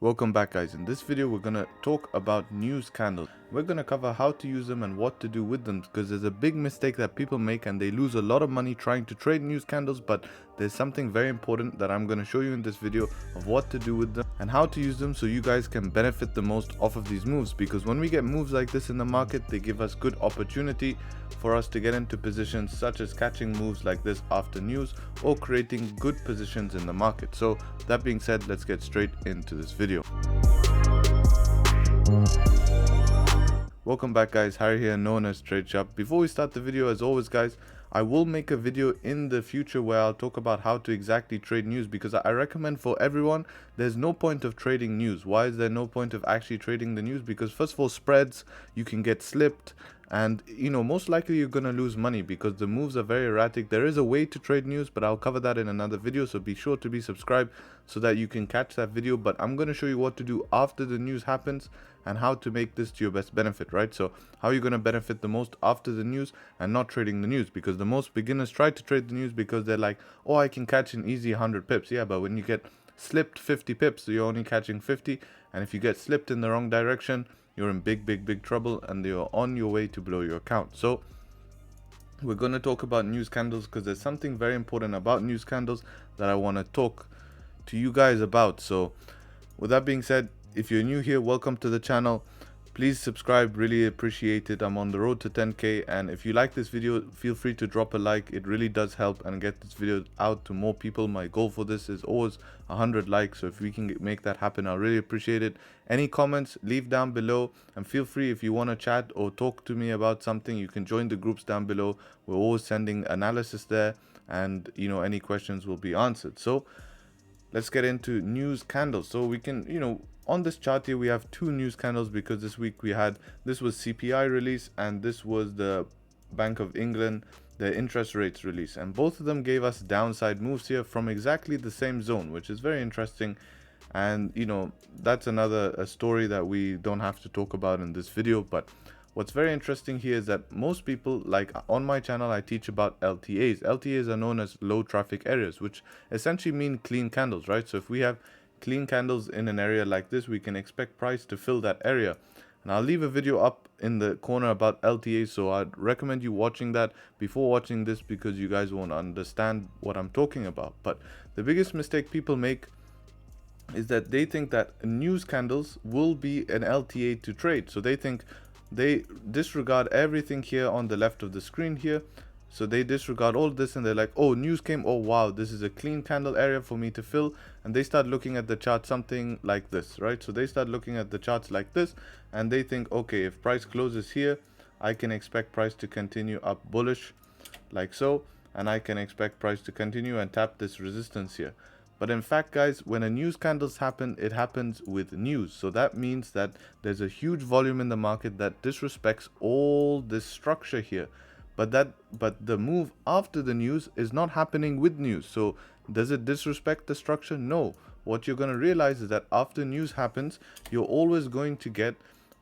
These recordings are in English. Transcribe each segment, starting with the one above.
Welcome back, guys. In this video we're gonna talk about news candles. We're gonna cover how to use them and what to do with them, because there's a big mistake that people make and they lose a lot of money trying to trade news candles. But there's something very important that I'm gonna show you in this video of what to do with them and how to use them so you guys can benefit the most off of these moves. Because when we get moves like this in the market, they give us good opportunity for us to get into positions such as catching moves like this after news or creating good positions in the market. So that being said, let's get straight into this video. Welcome back, guys. Harry here, known as Trade Shop. Before we start the video, as always, guys, I will make a video in the future where I'll talk about how to exactly trade news, because I recommend for everyone, there's no point of trading news. Why is there no point of actually trading the news? Because first of all, spreads, you can get slipped, and most likely you're going to lose money because the moves are very erratic. There is a way to trade news, but I'll cover that in another video, so be sure to be subscribed so that you can catch that video. But I'm going to show you what to do after the news happens and how to make this to your best benefit, right? So how you're going to benefit the most after the news and not trading the news, because the most beginners try to trade the news because they're like, oh, I can catch an easy 100 pips. Yeah, but when you get slipped 50 pips, so you're only catching 50, and if you get slipped in the wrong direction, you're in big trouble and you're on your way to blow your account. So we're going to talk about news candles because there's something very important about news candles that I want to talk to you guys about. So with that being said, if you're new here, welcome to the channel. Please subscribe, really appreciate it. I'm on the road to 10k, and if you like this video, feel free to drop a like. It really does help and get this video out to more people. My goal for this is always 100 likes, so if we can make that happen, I'll really appreciate it. Any comments, leave down below, and feel free, if you want to chat or talk to me about something, you can join the groups down below. We're always sending analysis there, and any questions will be answered. So let's get into news candles. So we can, on this chart here, we have two news candles, because this week this was CPI release, and this was the Bank of England, the interest rates release, and both of them gave us downside moves here from exactly the same zone, which is very interesting. And that's a story that we don't have to talk about in this video. But what's very interesting here is that most people, like on my channel, I teach about LTAs. LTAs are known as low traffic areas, which essentially mean clean candles, right? So if we have clean candles in an area like this, we can expect price to fill that area. And I'll leave a video up in the corner about LTAs, so I'd recommend you watching that before watching this, because you guys won't understand what I'm talking about. But the biggest mistake people make is that they think that news candles will be an LTA to trade. So they disregard everything here on the left of the screen here. So they disregard all this and they're like, oh, news came, oh wow, this is a clean candle area for me to fill. And they start looking at the chart something like this, right? So they start looking at the charts like this, and they think, okay, if price closes here, I can expect price to continue up bullish like so, and I can expect price to continue and tap this resistance here. But in fact, guys, when a news candles happen, it happens with news. So that means that there's a huge volume in the market that disrespects all this structure here. But the move after the news is not happening with news. So does it disrespect the structure? No. What you're going to realize is that after news happens, you're always going to get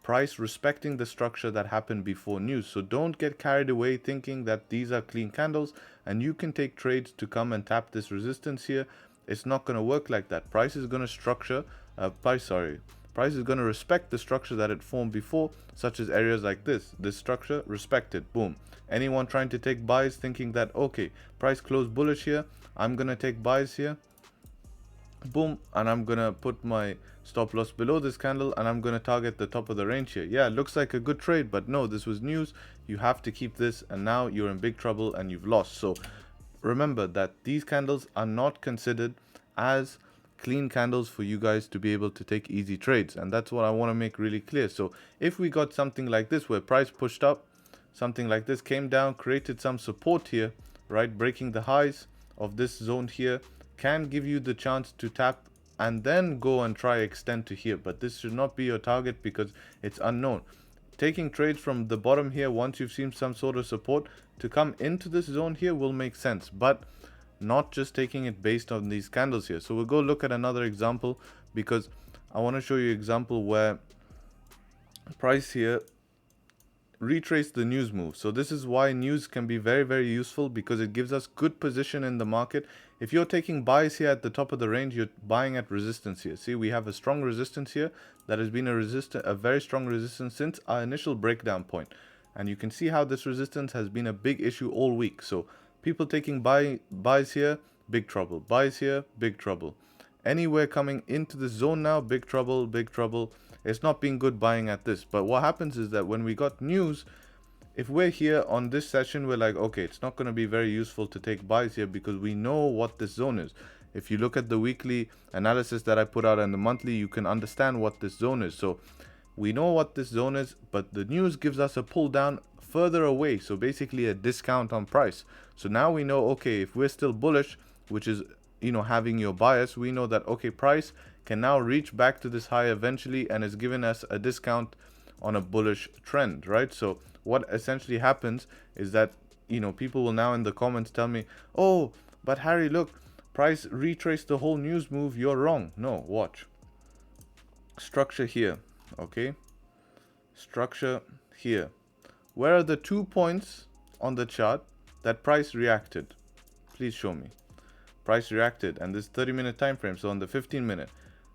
price respecting the structure that happened before news. So don't get carried away thinking that these are clean candles and you can take trades to come and tap this resistance here. It's not going to work like that. Price is going to price is going to respect the structure that it formed before, such as areas like this structure respected, boom. Anyone trying to take buys thinking that, okay, price closed bullish here, I'm going to take buys here, boom, and I'm gonna put my stop loss below this candle and I'm gonna target the top of the range here. Yeah, it looks like a good trade, but no, this was news. You have to keep this, and now you're in big trouble and you've lost. So remember that these candles are not considered as clean candles for you guys to be able to take easy trades, and that's what I want to make really clear. So if we got something like this where price pushed up, something like this came down, created some support here, right, breaking the highs of this zone here, can give you the chance to tap and then go and try extend to here. But this should not be your target because it's unknown. Taking trades from the bottom here, once you've seen some sort of support, to come into this zone here will make sense, but not just taking it based on these candles here. So we'll go look at another example, because I want to show you an example where price here retrace the news move. So this is why news can be very useful, because it gives us good position in the market. If you're taking buys here at the top of the range, you're buying at resistance here. See, we have a strong resistance here that has been a very strong resistance since our initial breakdown point. And you can see how this resistance has been a big issue all week. So people taking buys here, big trouble. Buys here, big trouble. Anywhere coming into the zone now, big trouble, big trouble. It's not been good buying at this. But what happens is that when we got news, if we're here on this session, we're like, okay, it's not going to be very useful to take buys here because we know what this zone is. If you look at the weekly analysis that I put out and the monthly, you can understand what this zone is. So we know what this zone is, but the news gives us a pull down further away. So basically a discount on price. So now we know, okay, if we're still bullish, which is, having your bias, we know that, okay, price can now reach back to this high eventually and is giving us a discount on a bullish trend, right? So what essentially happens is that, people will now in the comments tell me, oh, but Harry, look, price retraced the whole news move. You're wrong. No, watch. Structure here, okay? Structure here. Where are the 2 points on the chart that price reacted? Please show me. Price reacted, and this 30-minute time frame. So on the 15-minute,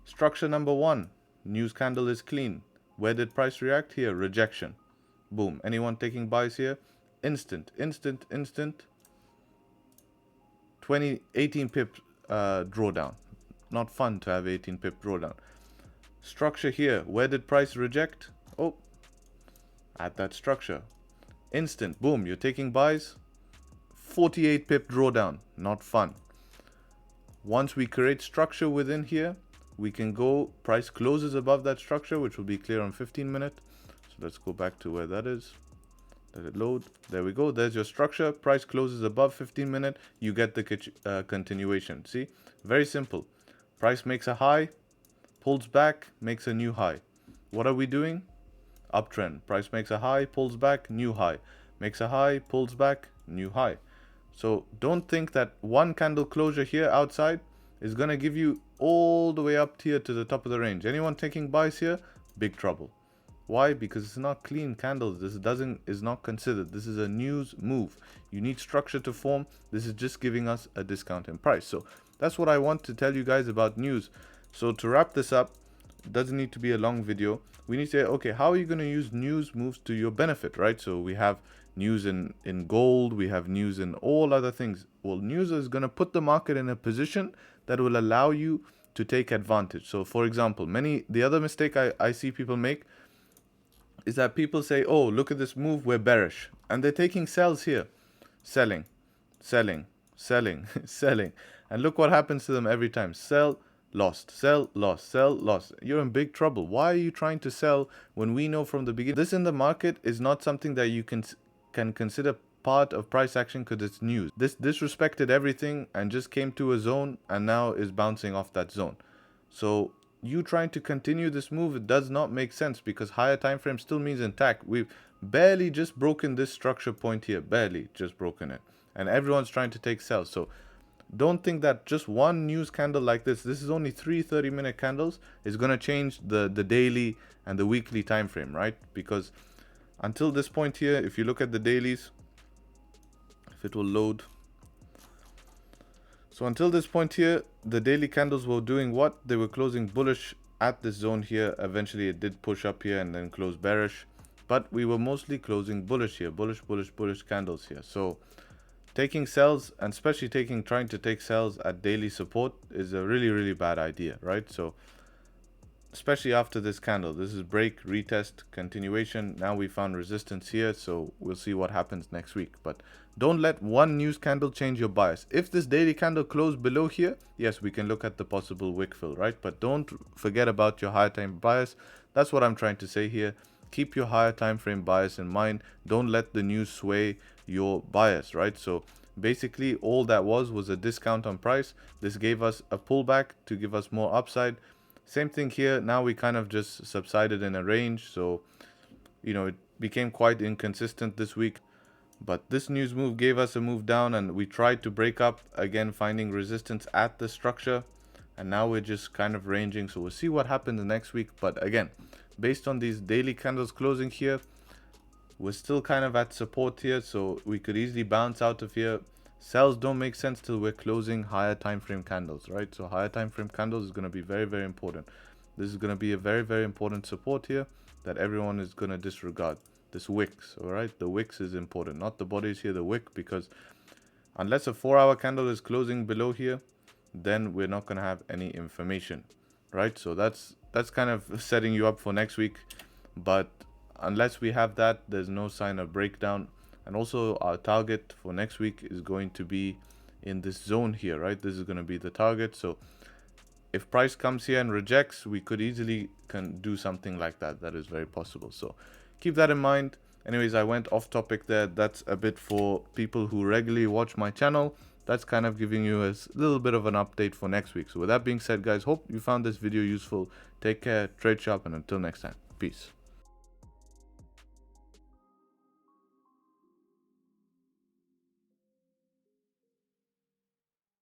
structure number 1, news candle is clean. Where did price react? Here, rejection. Boom. Anyone taking buys here? Instant. 18 pip drawdown. Not fun to have 18 pip drawdown. Structure here. Where did price reject? Oh, at that structure. Instant. Boom. You're taking buys. 48 pip drawdown. Not fun. Once we create structure within here, we can go, price closes above that structure, which will be clear on 15-minute. So let's go back to where that is. Let it load. There we go. There's your structure. Price closes above 15-minute. You get the continuation. See? Very simple. Price makes a high, pulls back, makes a new high. What are we doing? Uptrend. Price makes a high, pulls back, new high. Makes a high, pulls back, new high. So don't think that one candle closure here outside is going to give you all the way up here to the top of the range. Anyone taking buys here? Big trouble. Why? Because it's not clean candles. This is not considered. This is a news move. You need structure to form. This is just giving us a discount in price. So that's what I want to tell you guys about news. So to wrap this up, it doesn't need to be a long video. We need to say, okay, how are you going to use news moves to your benefit, right? So we have news in gold, we have news in all other things. Well, news is going to put the market in a position that will allow you to take advantage. So for example, the other mistake I see people make is that people say, oh, look at this move, we're bearish. And they're taking sells here. Selling. And look what happens to them every time. Sell, lost, sell, lost, sell, lost. You're in big trouble. Why are you trying to sell when we know from the beginning this in the market is not something that you can consider part of price action because it's news. This disrespected everything and just came to a zone and now is bouncing off that zone. So you trying to continue this move, it does not make sense because higher time frame still means intact. We've barely just broken this structure point here, barely just broken it, and everyone's trying to take sells. So don't think that just one news candle like this is only 3 30-minute candles, is going to change the daily and the weekly time frame, right? Because until this point here, if you look at the dailies, if it will load. So until this point here, the daily candles were doing what? They were closing bullish at this zone here. Eventually it did push up here and then close bearish. But we were mostly closing bullish here. Bullish candles here. So taking sells, and especially trying to take sells at daily support, is a really bad idea, right? So especially after this candle, this is break, retest, continuation. Now we found resistance here, so we'll see what happens next week. But don't let one news candle change your bias. If this daily candle closed below here, yes, we can look at the possible wick fill, right? But don't forget about your higher time bias. That's what I'm trying to say here. Keep your higher time frame bias in mind. Don't let the news sway your bias, right? So basically all that was a discount on price. This gave us a pullback to give us more upside. Same thing here. Now we kind of just subsided in a range, so it became quite inconsistent this week. But this news move gave us a move down, and we tried to break up again, finding resistance at the structure, and now we're just kind of ranging. So we'll see what happens next week. But again, based on these daily candles closing here, we're still kind of at support here, so we could easily bounce out of here, Sells don't make sense till we're closing higher time frame candles, right? So higher time frame candles is going to be very, very important. This is going to be a very, very important support here that everyone is going to disregard. This wicks, all right? The wicks is important, not the bodies here, the wick, because unless a 4-hour candle is closing below here, then we're not going to have any information, right? So that's kind of setting you up for next week. But unless we have that, there's no sign of breakdown. And also our target for next week is going to be in this zone here, right? This is going to be the target. So if price comes here and rejects, we could easily can do something like that. That is very possible. So keep that in mind. Anyways, I went off topic there. That's a bit for people who regularly watch my channel. That's kind of giving you a little bit of an update for next week. So with that being said, guys, hope you found this video useful. Take care, trade sharp, and until next time, peace.